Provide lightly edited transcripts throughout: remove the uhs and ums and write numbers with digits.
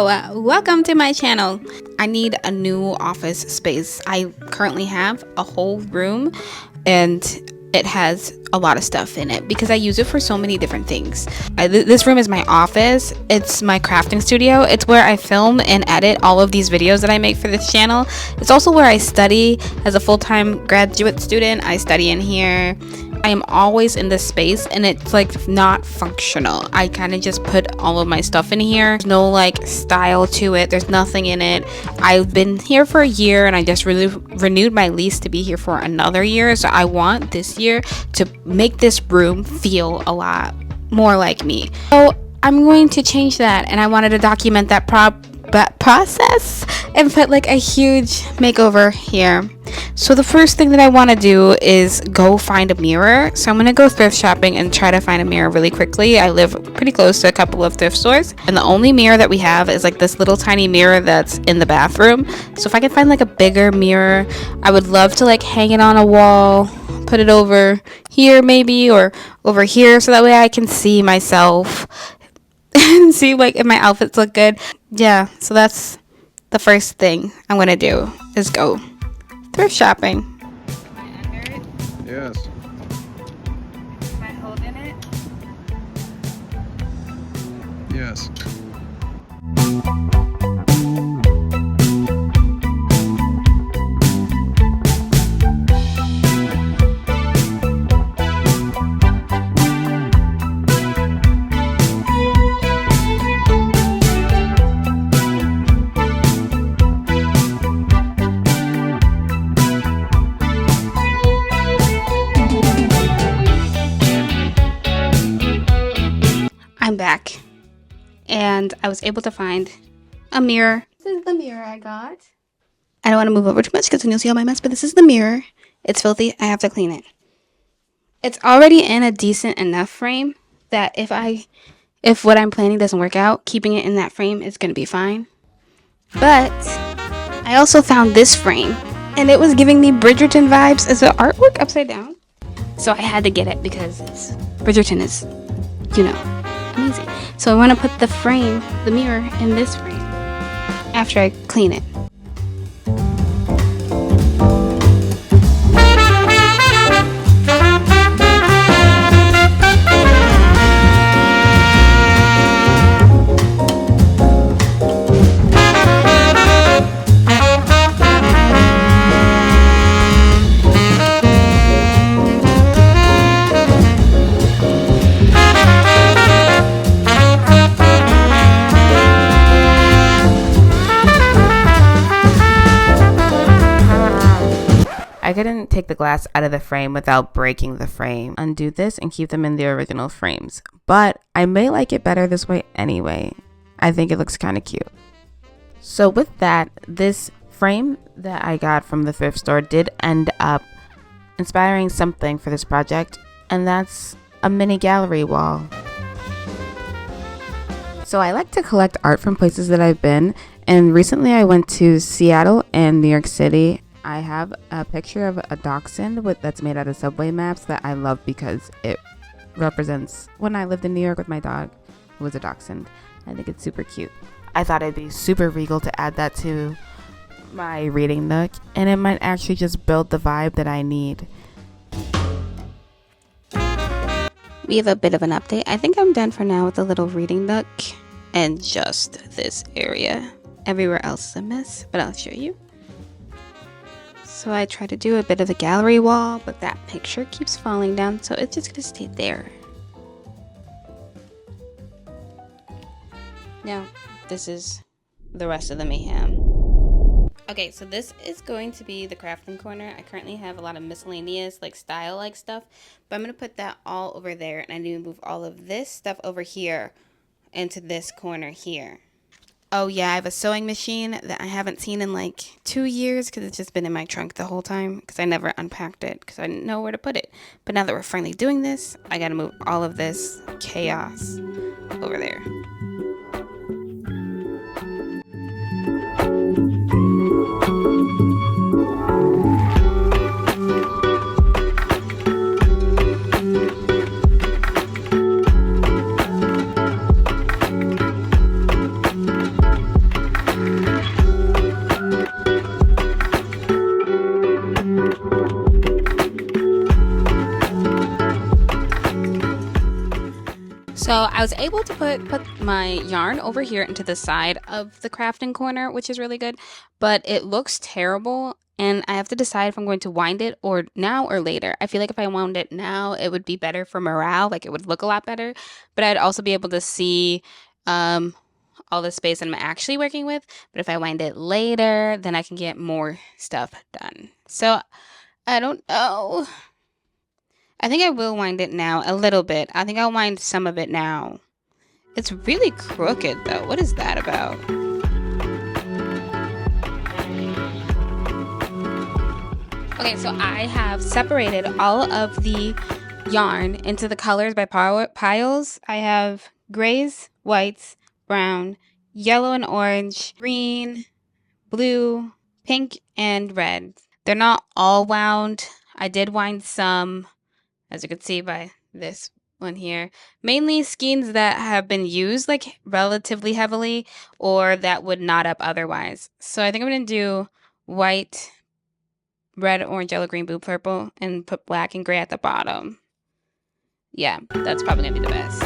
Hello, welcome to my channel. I need a new office space. I currently have a whole room and it has a lot of stuff in it because I use it for so many different things. This room is my office. It's my crafting studio. It's where I film and edit all of these videos that I make for this channel. It's also where I study as a full-time graduate student. I study in here. I am always in this space and it's like not functional. I kind of just put all of my stuff in here. There's no like style to it. There's nothing in it. I've been here for a year and I just really renewed my lease to be here for another year. So I want this year to make this room feel a lot more like me. So I'm going to change that, and I wanted to document that process and put like a huge makeover here. So the first thing that I want to do is go find a mirror. So I'm going to go thrift shopping and try to find a mirror really quickly. I live pretty close to a couple of thrift stores, and the only mirror that we have is like this little tiny mirror that's in the bathroom. So if I could find like a bigger mirror, I would love to like hang it on a wall, put it over here maybe, or over here, so that way I can see myself and see like if my outfits look good. Yeah, so that's the first thing I'm gonna do is go thrift shopping. Am I under it? Yes. Am I holding it? Yes. I'm back and I was able to find a mirror. This is the mirror I got. I don't want to move over too much because then you'll see all my mess, but this is the mirror. It's filthy. I have to clean it. It's already in a decent enough frame that if what I'm planning doesn't work out, keeping it in that frame is going to be fine. But I also found this frame and it was giving me Bridgerton vibes as the artwork upside down. So I had to get it because Bridgerton is, you know, amazing. So I want to put the mirror in this frame after I clean it. I couldn't take the glass out of the frame without breaking the frame. Undo this and keep them in the original frames. But I may like it better this way anyway. I think it looks kind of cute. So with that, this frame that I got from the thrift store did end up inspiring something for this project, and that's a mini gallery wall. So I like to collect art from places that I've been, and recently I went to Seattle and New York City. I have a picture of a dachshund that's made out of subway maps that I love because it represents when I lived in New York with my dog, who was a dachshund. I think it's super cute. I thought it'd be super regal to add that to my reading nook, and it might actually just build the vibe that I need. We have a bit of an update. I think I'm done for now with the little reading nook and just this area. Everywhere else is a mess, but I'll show you. So I try to do a bit of a gallery wall, but that picture keeps falling down, so it's just gonna stay there. Now, this is the rest of the mayhem. Okay, so this is going to be the crafting corner. I currently have a lot of miscellaneous, like style-like stuff, but I'm gonna put that all over there, and I need to move all of this stuff over here into this corner here. Oh yeah, I have a sewing machine that I haven't seen in like 2 years because it's just been in my trunk the whole time because I never unpacked it because I didn't know where to put it. But now that we're finally doing this, I gotta move all of this chaos over there. was able to put my yarn over here into the side of the crafting corner, which is really good, but it looks terrible. And I have to decide if I'm going to wind it or now or later. I feel like if I wound it now, it would be better for morale. Like it would look a lot better, but I'd also be able to see all the space I'm actually working with. But if I wind it later, then I can get more stuff done. So I don't know. I think I will wind it now a little bit. I think I'll wind some of it now. It's really crooked though. What is that about? Okay, so I have separated all of the yarn into the colors by piles. I have grays, whites, brown, yellow and orange, green, blue, pink, and red. They're not all wound. I did wind some, as you can see by this one here. Mainly skeins that have been used like relatively heavily or that would knot up otherwise. So I think I'm going to do white, red, orange, yellow, green, blue, purple, and put black and gray at the bottom. Yeah, that's probably gonna be the best.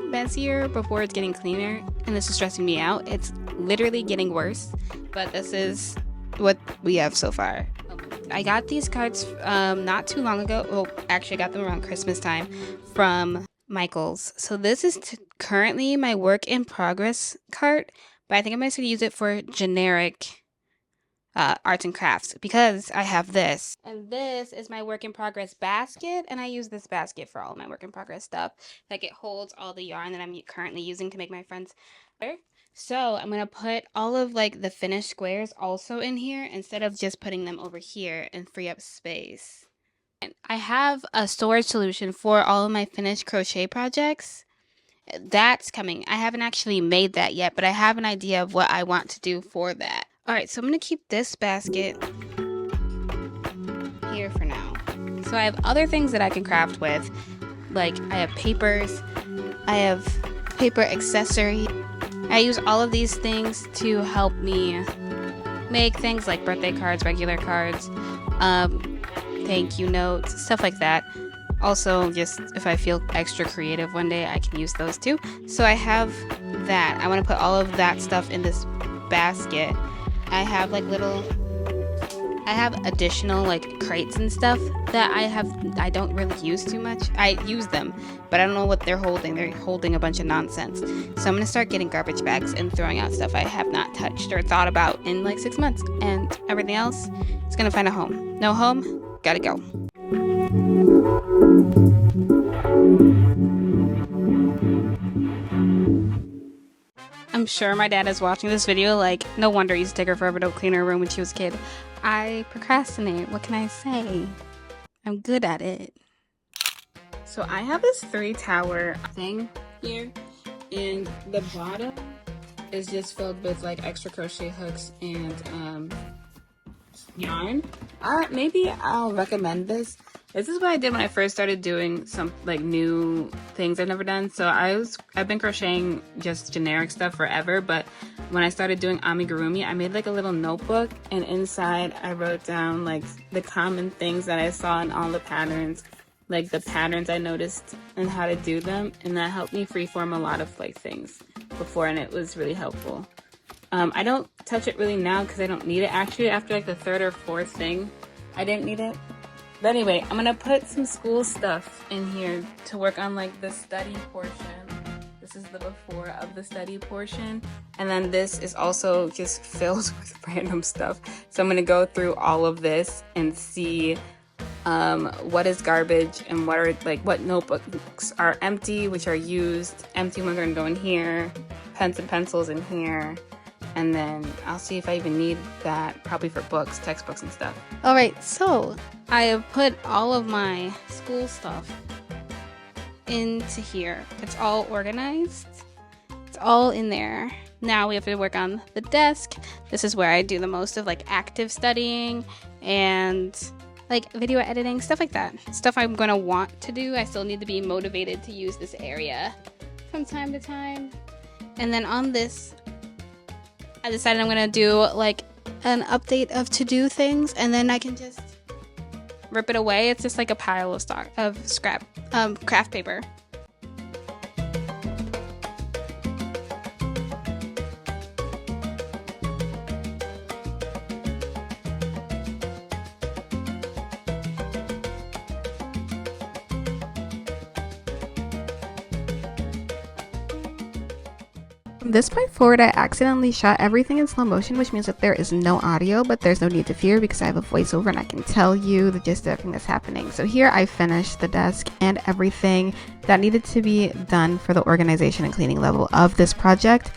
Messier before it's getting cleaner, and this is stressing me out. It's literally getting worse, but this is what we have so far. I got these cards not too long ago. Well, actually I got them around Christmas time from Michaels. So this is currently my work in progress cart, but I think I'm just going to use it for generic arts and crafts because I have this. And this is my work in progress basket, and I use this basket for all my work in progress stuff. Like it holds all the yarn that I'm currently using to make my friends wear. So I'm going to put all of like the finished squares also in here instead of just putting them over here and free up space. And I have a storage solution for all of my finished crochet projects. That's coming. I haven't actually made that yet, but I have an idea of what I want to do for that. All right, so I'm going to keep this basket here for now. So I have other things that I can craft with. Like I have papers, I have paper accessory. I use all of these things to help me make things like birthday cards, regular cards, thank you notes, stuff like that. Also, just if I feel extra creative one day, I can use those too. So I have that. I want to put all of that stuff in this basket. I have like additional like crates and stuff that I don't really use too much. I use them, but I don't know what they're holding. They're holding a bunch of nonsense. So I'm gonna start getting garbage bags and throwing out stuff I have not touched or thought about in like 6 months, and everything else is gonna find a home. No home, gotta go. I'm sure my dad is watching this video like, no wonder it used to take her forever to clean her room when she was a kid. I procrastinate. What can I say? I'm good at it. So I have this 3-tower thing here, and the bottom is just filled with like extra crochet hooks and yarn. Maybe I'll recommend this. This is what I did when I first started doing some like new things I've never done. So I've been crocheting just generic stuff forever, but when I started doing amigurumi, I made like a little notebook, and inside I wrote down like the common things that I saw in all the patterns, like the patterns I noticed and how to do them, and that helped me freeform a lot of like things before, and it was really helpful. I don't touch it really now because I don't need it. Actually, after like the 3rd or 4th thing, I didn't need it. But anyway, I'm gonna put some school stuff in here to work on like the study portion. This is the before of the study portion. And then this is also just filled with random stuff. So I'm gonna go through all of this and see what is garbage and what notebooks are empty, which are used. Empty ones are gonna go in here, pens and pencils in here. And then I'll see if I even need that, probably for books, textbooks and stuff. All right, so I have put all of my school stuff into here. It's all organized. It's all in there. Now we have to work on the desk. This is where I do the most of like active studying and like video editing, stuff like that. Stuff I'm gonna want to do. I still need to be motivated to use this area from time to time. And then on this, I decided I'm gonna do like an update of to-do things, and then I can just rip it away. It's just like a pile of scrap craft paper. From this point forward, I accidentally shot everything in slow motion, which means that there is no audio, but there's no need to fear because I have a voiceover and I can tell you the gist of everything that's happening. So here I finished the desk and everything that needed to be done for the organization and cleaning level of this project.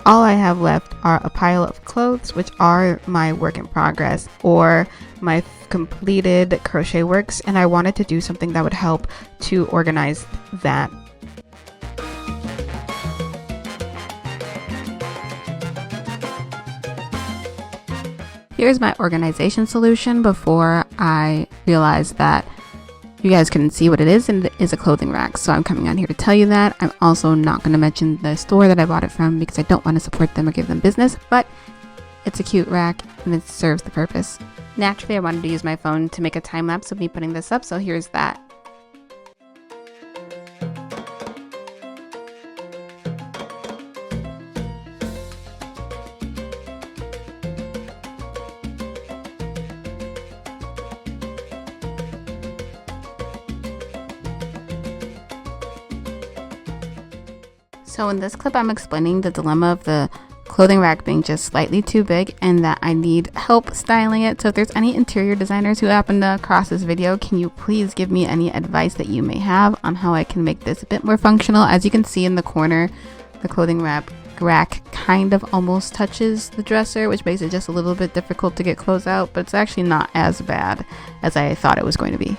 All I have left are a pile of clothes, which are my work in progress or my completed crochet works, and I wanted to do something that would help to organize that. Here's my organization solution before I realized that you guys couldn't see what it is, and it is a clothing rack. So I'm coming on here to tell you that. I'm also not going to mention the store that I bought it from because I don't want to support them or give them business, but it's a cute rack and it serves the purpose. Naturally, I wanted to use my phone to make a time lapse of me putting this up, so here's that. So in this clip, I'm explaining the dilemma of the clothing rack being just slightly too big and that I need help styling it. So if there's any interior designers who happen to cross this video, can you please give me any advice that you may have on how I can make this a bit more functional? As you can see in the corner, the clothing rack kind of almost touches the dresser, which makes it just a little bit difficult to get clothes out, but it's actually not as bad as I thought it was going to be.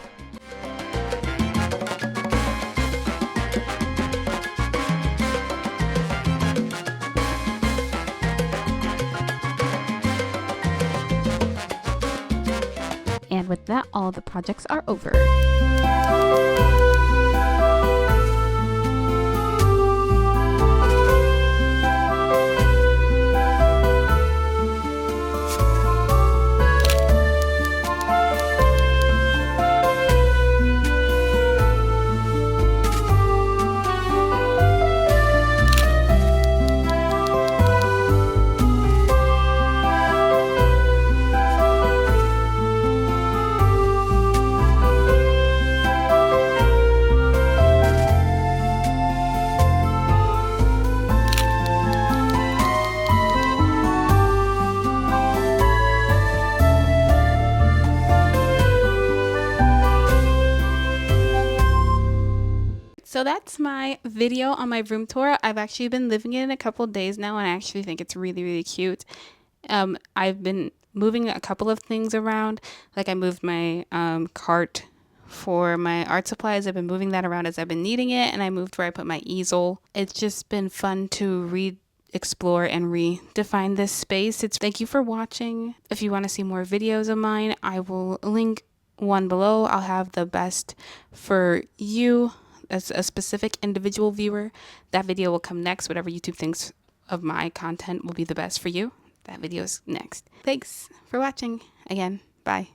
And with that, all the projects are over. So that's my video on my room tour. I've actually been living in it a couple days now, and I actually think it's really, really cute. I've been moving a couple of things around. Like I moved my cart for my art supplies. I've been moving that around as I've been needing it, and I moved where I put my easel. It's just been fun to explore and redefine this space. Thank you for watching. If you want to see more videos of mine, I will link one below. I'll have the best for you as a specific individual viewer. That video will come next. Whatever YouTube thinks of my content will be the best for you, that video is next. Thanks for watching again. Bye.